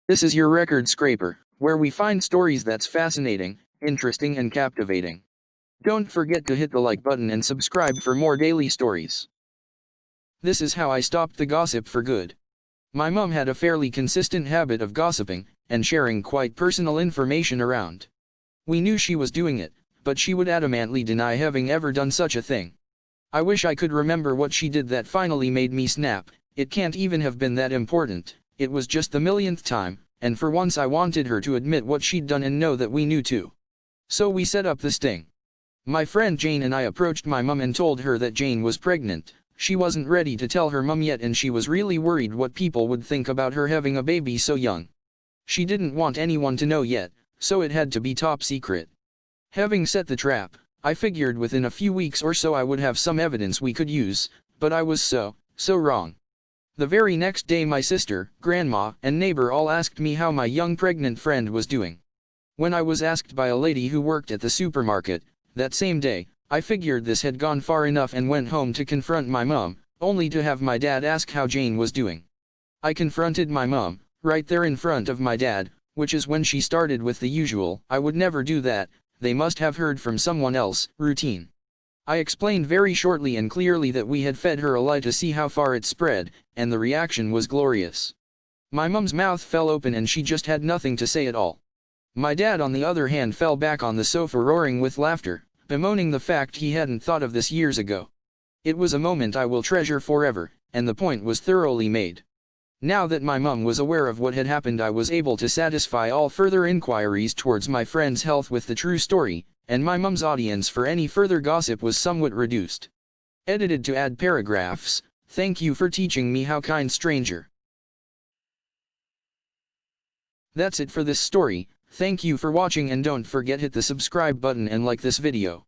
This is your record scraper, where we find stories that's fascinating, interesting and captivating. Don't forget to hit the like button and subscribe for more daily stories. This is how I stopped the gossip for good. My mom had a fairly consistent habit of gossiping, and sharing quite personal information around. We knew she was doing it, but she would adamantly deny having ever done such a thing. I wish I could remember what she did that finally made me snap. It can't even have been that important, it was just the millionth time, and for once I wanted her to admit what she'd done and know that we knew too. So we set up the sting. My friend Jane and I approached my mum and told her that Jane was pregnant. She wasn't ready to tell her mum yet and she was really worried what people would think about her having a baby so young. She didn't want anyone to know yet, so it had to be top secret. Having set the trap, I figured within a few weeks or so I would have some evidence we could use, but I was so wrong. The very next day my sister, grandma, and neighbor all asked me how my young pregnant friend was doing. When I was asked by a lady who worked at the supermarket, that same day, I figured this had gone far enough and went home to confront my mom, only to have my dad ask how Jane was doing. I confronted my mom, right there in front of my dad, which is when she started with the usual, "I would never do that, they must have heard from someone else," routine. I explained very shortly and clearly that we had fed her a lie to see how far it spread, and the reaction was glorious. My mum's mouth fell open and she just had nothing to say at all. My dad on the other hand fell back on the sofa roaring with laughter, bemoaning the fact he hadn't thought of this years ago. It was a moment I will treasure forever, and the point was thoroughly made. Now that my mum was aware of what had happened, I was able to satisfy all further inquiries towards my friend's health with the true story, and my mum's audience for any further gossip was somewhat reduced. Edited to add paragraphs. Thank you for teaching me, how kind stranger. That's it for this story. Thank you for watching and don't forget hit the subscribe button and like this video.